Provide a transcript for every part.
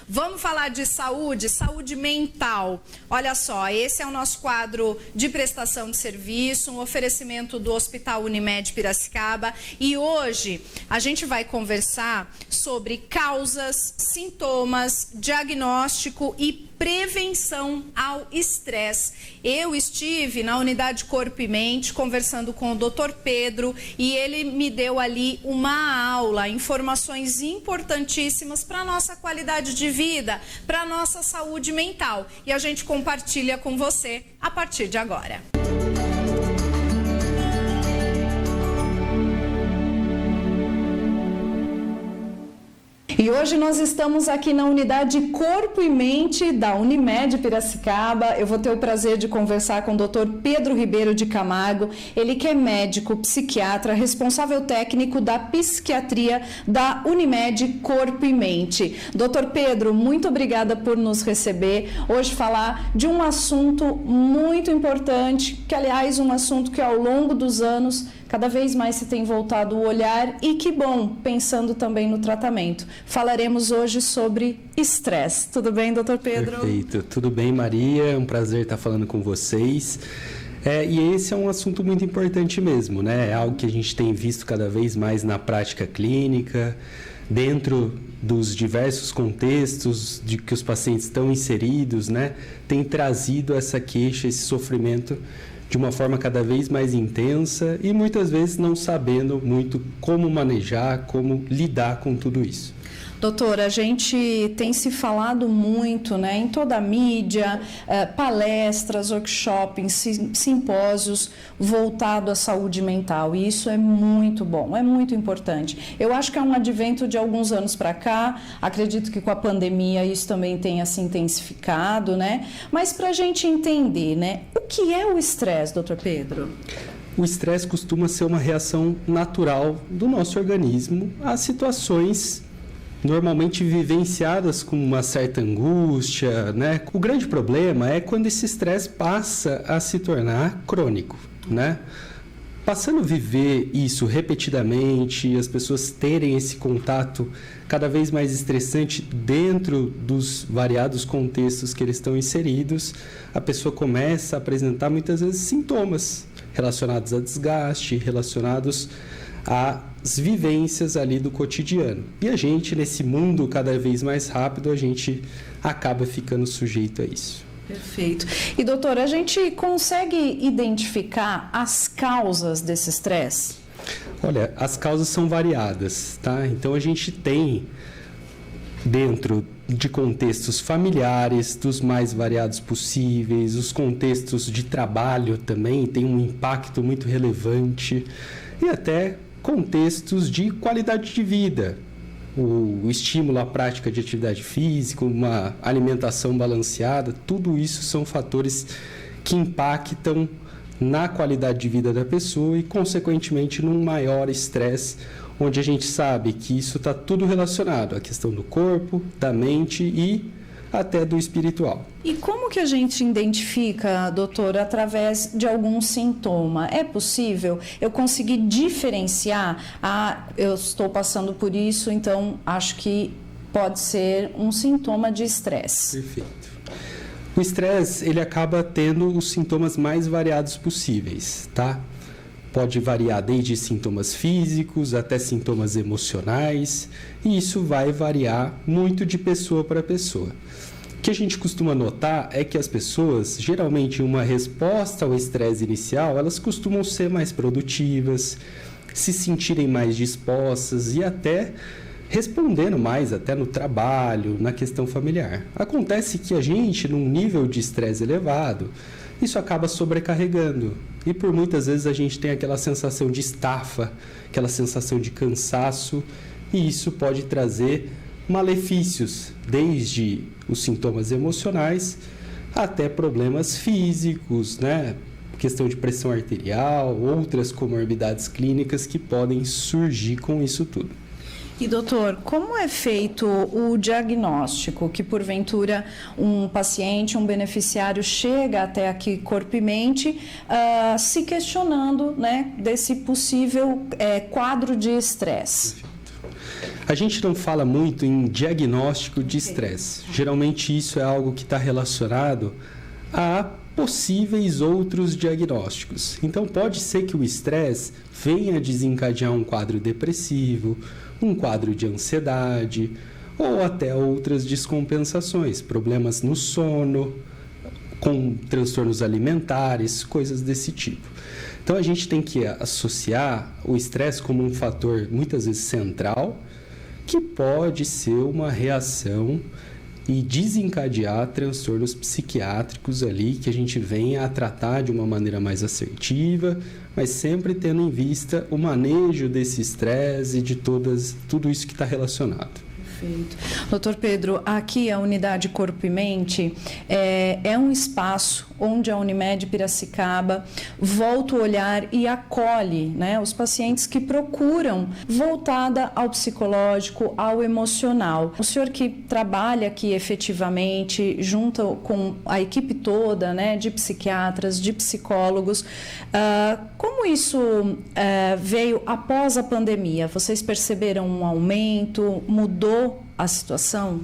Vamos falar de saúde, saúde mental. Olha só, esse é o nosso quadro de prestação de serviço, um oferecimento do Hospital Unimed Piracicaba. E hoje a gente vai conversar sobre causas, sintomas, diagnóstico e prevenção ao estresse. Eu estive na unidade Corpo e Mente conversando com o Dr. Pedro e ele me deu ali uma aula, informações importantíssimas para a nossa qualidade de vida, para a nossa saúde mental. E a gente compartilha com você a partir de agora. E hoje nós estamos aqui na unidade Corpo e Mente da Unimed Piracicaba. Eu vou ter o prazer de conversar com o Dr. Pedro Ribeiro de Camargo. Ele que é médico, psiquiatra, responsável técnico da psiquiatria da Unimed Corpo e Mente. Dr. Pedro, muito obrigada por nos receber. Hoje falar de um assunto muito importante, que aliás um assunto que ao longo dos anos cada vez mais se tem voltado o olhar e que bom, pensando também no tratamento. Falaremos hoje sobre estresse. Tudo bem, doutor Pedro? Perfeito. Tudo bem, Maria? É um prazer estar falando com vocês. E esse é um assunto muito importante mesmo, né? É algo que a gente tem visto cada vez mais na prática clínica, dentro dos diversos contextos de que os pacientes estão inseridos, né? Tem trazido essa queixa, esse sofrimento de uma forma cada vez mais intensa e muitas vezes não sabendo muito como manejar, como lidar com tudo isso. Doutora, a gente tem se falado muito, né, em toda a mídia, palestras, workshops, simpósios voltados à saúde mental. E isso é muito bom, é muito importante. Eu acho que é um advento de alguns anos para cá. Acredito que com a pandemia isso também tenha se intensificado, né? Mas para a gente entender, né, o que é o estresse, doutor Pedro? O estresse costuma ser uma reação natural do nosso organismo a situações normalmente vivenciadas com uma certa angústia, né? O grande problema é quando esse estresse passa a se tornar crônico, né? Passando a viver isso repetidamente, as pessoas terem esse contato cada vez mais estressante dentro dos variados contextos que eles estão inseridos, a pessoa começa a apresentar muitas vezes sintomas relacionados a desgaste, relacionados às vivências ali do cotidiano. E a gente, nesse mundo cada vez mais rápido, a gente acaba ficando sujeito a isso. Perfeito. E, doutora, a gente consegue identificar as causas desse estresse? Olha, as causas são variadas, tá? Então, a gente tem, dentro de contextos familiares, dos mais variados possíveis, os contextos de trabalho também têm um impacto muito relevante, e até contextos de qualidade de vida, o estímulo à prática de atividade física, uma alimentação balanceada, tudo isso são fatores que impactam na qualidade de vida da pessoa e, consequentemente, num maior estresse, onde a gente sabe que isso está tudo relacionado à questão do corpo, da mente e até do espiritual. E como que a gente identifica, doutor, através de algum sintoma? É possível eu conseguir diferenciar? Eu estou passando por isso, então acho que pode ser um sintoma de estresse. Perfeito. O estresse, ele acaba tendo os sintomas mais variados possíveis, tá? Pode variar desde sintomas físicos até sintomas emocionais, e isso vai variar muito de pessoa para pessoa. O que a gente costuma notar é que as pessoas, geralmente em uma resposta ao estresse inicial, elas costumam ser mais produtivas, se sentirem mais dispostas e até respondendo mais até no trabalho, na questão familiar. Acontece que a gente, num nível de estresse elevado, isso acaba sobrecarregando. E por muitas vezes a gente tem aquela sensação de estafa, aquela sensação de cansaço, e isso pode trazer malefícios, desde os sintomas emocionais até problemas físicos, né? Questão de pressão arterial, outras comorbidades clínicas que podem surgir com isso tudo. E, doutor, como é feito o diagnóstico que, porventura, um paciente, um beneficiário chega até aqui Corpo e Mente se questionando, né, desse possível quadro de estresse? A gente não fala muito em diagnóstico de estresse. Geralmente isso é algo que está relacionado a possíveis outros diagnósticos. Então pode ser que o estresse venha desencadear um quadro depressivo, um quadro de ansiedade ou até outras descompensações, problemas no sono, com transtornos alimentares, coisas desse tipo. Então a gente tem que associar o estresse como um fator muitas vezes central, que pode ser uma reação e desencadear transtornos psiquiátricos ali que a gente venha a tratar de uma maneira mais assertiva, mas sempre tendo em vista o manejo desse estresse e de tudo isso que está relacionado. Perfeito. Doutor Pedro, aqui a unidade Corpo e Mente é um espaço onde a Unimed Piracicaba volta o olhar e acolhe, né, os pacientes que procuram voltada ao psicológico, ao emocional. O senhor que trabalha aqui efetivamente junto com a equipe toda, né, de psiquiatras, de psicólogos, como isso veio após a pandemia? Vocês perceberam um aumento? Mudou a situação?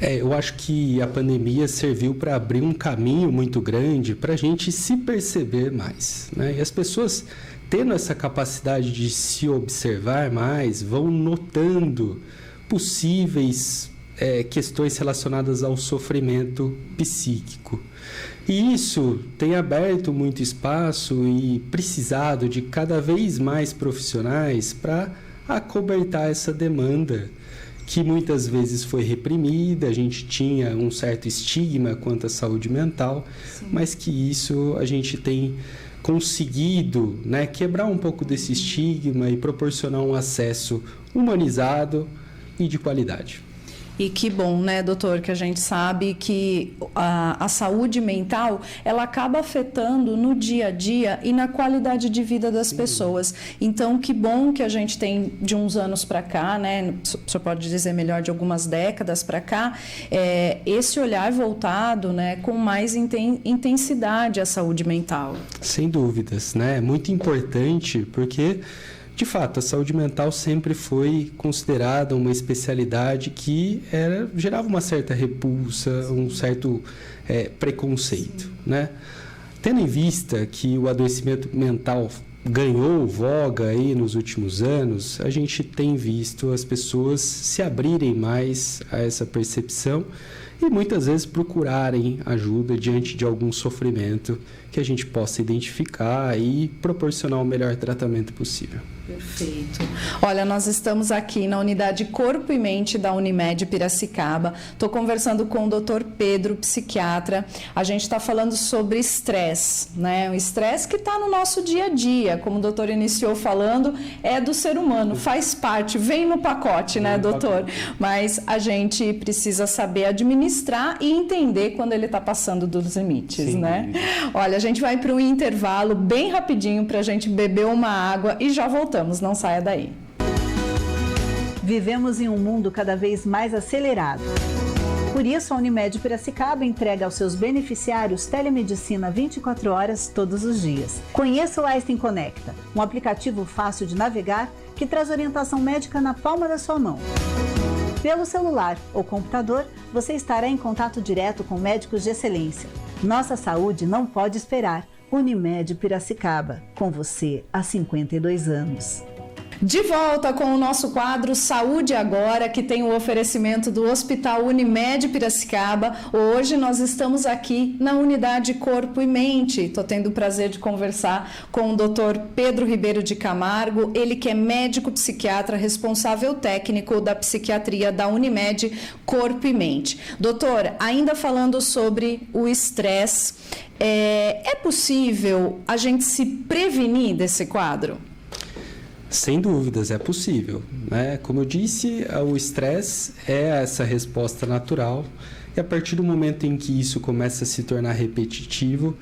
Eu acho que a pandemia serviu para abrir um caminho muito grande para a gente se perceber mais, né? E as pessoas, tendo essa capacidade de se observar mais, vão notando possíveis questões relacionadas ao sofrimento psíquico. E isso tem aberto muito espaço e precisado de cada vez mais profissionais para acobertar essa demanda, que muitas vezes foi reprimida, a gente tinha um certo estigma quanto à saúde mental, sim, mas que isso a gente tem conseguido, né, quebrar um pouco desse estigma e proporcionar um acesso humanizado e de qualidade. E que bom, né, doutor, que a gente sabe que a saúde mental, ela acaba afetando no dia a dia e na qualidade de vida das pessoas. Então, que bom que a gente tem de uns anos para cá, né, o senhor pode dizer melhor, de algumas décadas para cá, esse olhar voltado, né, com mais intensidade à saúde mental. Sem dúvidas, né, é muito importante porque, de fato, a saúde mental sempre foi considerada uma especialidade que gerava uma certa repulsa, um certo preconceito, né? Tendo em vista que o adoecimento mental ganhou voga aí nos últimos anos, a gente tem visto as pessoas se abrirem mais a essa percepção e muitas vezes procurarem ajuda diante de algum sofrimento que a gente possa identificar e proporcionar o melhor tratamento possível. Perfeito. Olha, nós estamos aqui na unidade Corpo e Mente da Unimed Piracicaba. Estou conversando com o Dr. Pedro, psiquiatra. A gente está falando sobre estresse, né? O estresse que está no nosso dia a dia, como o doutor iniciou falando, é do ser humano, faz parte, vem no pacote, né, doutor? Mas a gente precisa saber administrar e entender quando ele está passando dos limites, sim, né? Olha, a gente vai para um intervalo bem rapidinho para a gente beber uma água e já voltamos. Não saia daí. Vivemos em um mundo cada vez mais acelerado. Por isso, a Unimed Piracicaba entrega aos seus beneficiários telemedicina 24 horas todos os dias. Conheça o Einstein Conecta, um aplicativo fácil de navegar que traz orientação médica na palma da sua mão. Pelo celular ou computador, você estará em contato direto com médicos de excelência. Nossa saúde não pode esperar. Unimed Piracicaba, com você há 52 anos. De volta com o nosso quadro Saúde Agora, que tem o oferecimento do Hospital Unimed Piracicaba. Hoje nós estamos aqui na unidade Corpo e Mente. Estou tendo o prazer de conversar com o Dr. Pedro Ribeiro de Camargo, ele que é médico psiquiatra, responsável técnico da psiquiatria da Unimed Corpo e Mente. Doutor, ainda falando sobre o estresse, é possível a gente se prevenir desse quadro? Sem dúvidas, é possível, né? Como eu disse, o estresse é essa resposta natural e a partir do momento em que isso começa a se tornar repetitivo,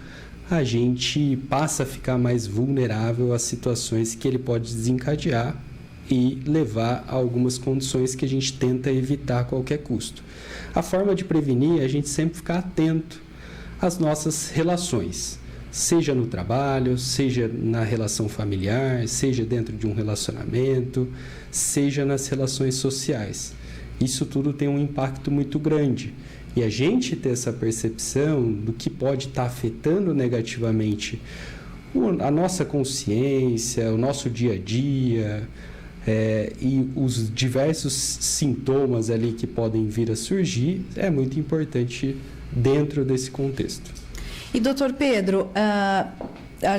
a gente passa a ficar mais vulnerável às situações que ele pode desencadear e levar a algumas condições que a gente tenta evitar a qualquer custo. A forma de prevenir é a gente sempre ficar atento às nossas relações, seja no trabalho, seja na relação familiar, seja dentro de um relacionamento, seja nas relações sociais. Isso tudo tem um impacto muito grande. E a gente ter essa percepção do que pode estar afetando negativamente a nossa consciência, o nosso dia a dia, e os diversos sintomas ali que podem vir a surgir, é muito importante dentro desse contexto. E, doutor Pedro,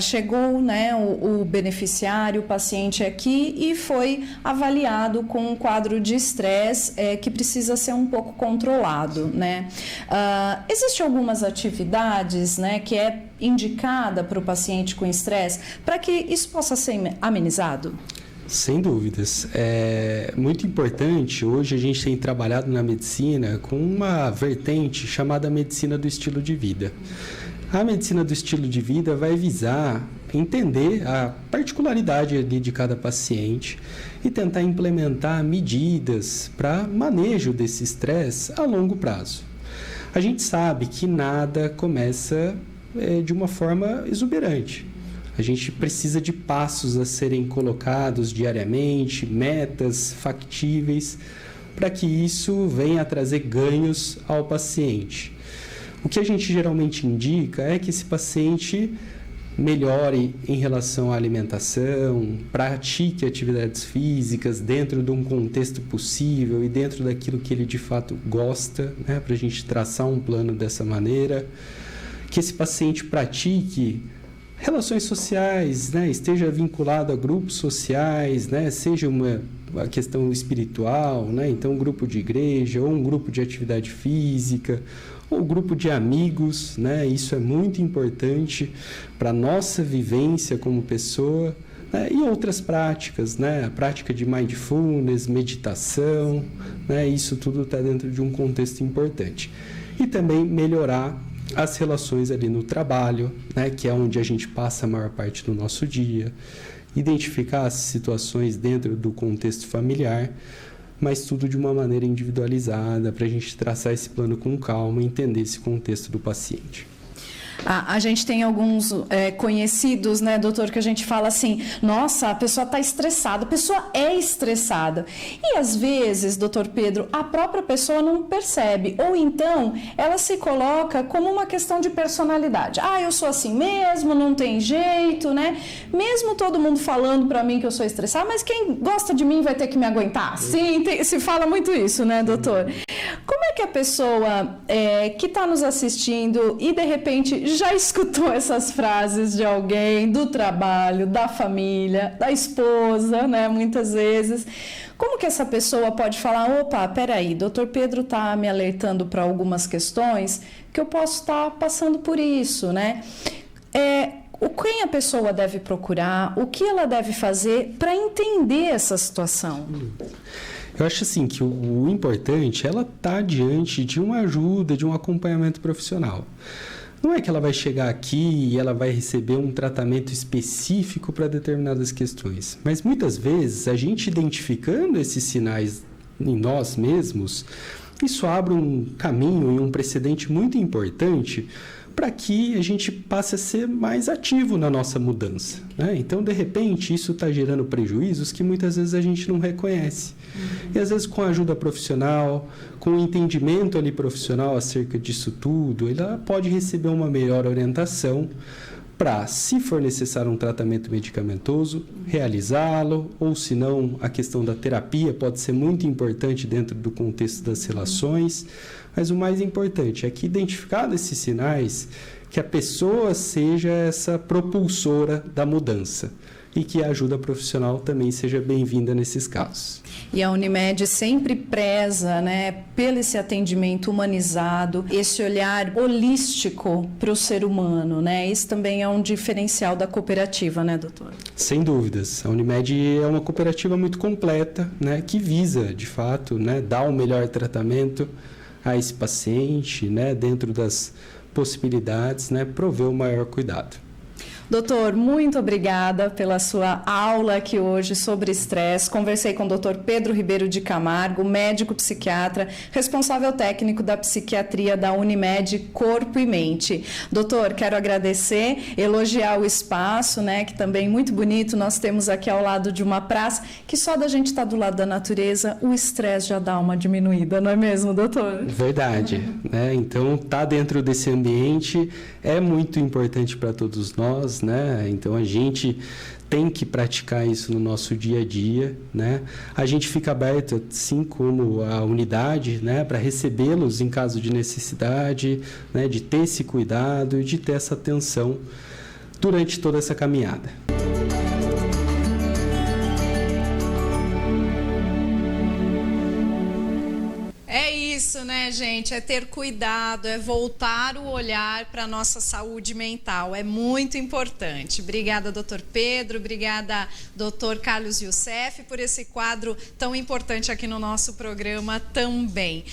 chegou, né, o beneficiário, o paciente aqui e foi avaliado com um quadro de estresse que precisa ser um pouco controlado, né? Existem algumas atividades, né, que é indicada para o paciente com estresse para que isso possa ser amenizado? Sem dúvidas. É muito importante. Hoje a gente tem trabalhado na medicina com uma vertente chamada medicina do estilo de vida. A medicina do estilo de vida vai visar entender a particularidade ali de cada paciente e tentar implementar medidas para manejo desse estresse a longo prazo. A gente sabe que nada começa de uma forma exuberante. A gente precisa de passos a serem colocados diariamente, metas factíveis, para que isso venha a trazer ganhos ao paciente. O que a gente geralmente indica é que esse paciente melhore em relação à alimentação, pratique atividades físicas dentro de um contexto possível e dentro daquilo que ele de fato gosta, né, para a gente traçar um plano dessa maneira. Que esse paciente pratique relações sociais, né, esteja vinculado a grupos sociais, né, seja uma questão espiritual, né, então um grupo de igreja ou um grupo de atividade física ou um grupo de amigos, né, isso é muito importante para a nossa vivência como pessoa, né, e outras práticas, né, a prática de mindfulness, meditação, né, isso tudo está dentro de um contexto importante. E também melhorar as relações ali no trabalho, né, que é onde a gente passa a maior parte do nosso dia, identificar as situações dentro do contexto familiar, mas tudo de uma maneira individualizada, para a gente traçar esse plano com calma e entender esse contexto do paciente. A gente tem alguns conhecidos, né, doutor, que a gente fala assim, nossa, a pessoa está estressada, a pessoa é estressada. E às vezes, doutor Pedro, a própria pessoa não percebe, ou então ela se coloca como uma questão de personalidade. Ah, eu sou assim mesmo, não tem jeito, né? Mesmo todo mundo falando para mim que eu sou estressada, mas quem gosta de mim vai ter que me aguentar. Sim, se fala muito isso, né, doutor? Como é que a pessoa que está nos assistindo e de repente já escutou essas frases de alguém, do trabalho, da família, da esposa, né, muitas vezes, como que essa pessoa pode falar, opa, peraí, doutor Pedro está me alertando para algumas questões que eu posso estar passando por isso, né? Quem a pessoa deve procurar, o que ela deve fazer para entender essa situação? Eu acho assim que o importante é ela estar diante de uma ajuda, de um acompanhamento profissional. Não é que ela vai chegar aqui e ela vai receber um tratamento específico para determinadas questões, mas muitas vezes a gente identificando esses sinais em nós mesmos, isso abre um caminho e um precedente muito importante para que a gente passe a ser mais ativo na nossa mudança, né? Então, de repente, isso está gerando prejuízos que muitas vezes a gente não reconhece. E às vezes com a ajuda profissional, com o entendimento ali profissional acerca disso tudo, ela pode receber uma melhor orientação para, se for necessário um tratamento medicamentoso, realizá-lo, ou se não, a questão da terapia pode ser muito importante dentro do contexto das relações, mas o mais importante é que, identificados esses sinais, que a pessoa seja essa propulsora da mudança e que a ajuda profissional também seja bem-vinda nesses casos. E a Unimed sempre preza, né, pelo esse atendimento humanizado, esse olhar holístico para o ser humano, né? Isso também é um diferencial da cooperativa, né, doutor? Sem dúvidas. A Unimed é uma cooperativa muito completa, né, que visa, de fato, né, dar o melhor tratamento a esse paciente, né, dentro das possibilidades, né, prover o maior cuidado. Doutor, muito obrigada pela sua aula aqui hoje sobre estresse. Conversei com o doutor Pedro Ribeiro de Camargo, médico psiquiatra, responsável técnico da psiquiatria da Unimed Corpo e Mente. Doutor, quero agradecer, elogiar o espaço, né, que também é muito bonito. Nós temos aqui ao lado de uma praça que só da gente estar do lado da natureza, o estresse já dá uma diminuída, não é mesmo, doutor? Verdade, né? Então, tá dentro desse ambiente é muito importante para todos nós, né? Então, a gente tem que praticar isso no nosso dia a dia, né? A gente fica aberto, assim como a unidade, né, para recebê-los em caso de necessidade, né, de ter esse cuidado e de ter essa atenção durante toda essa caminhada. Isso, né, gente? É ter cuidado, é voltar o olhar para a nossa saúde mental. É muito importante. Obrigada, doutor Pedro. Obrigada, doutor Carlos Youssef, por esse quadro tão importante aqui no nosso programa também.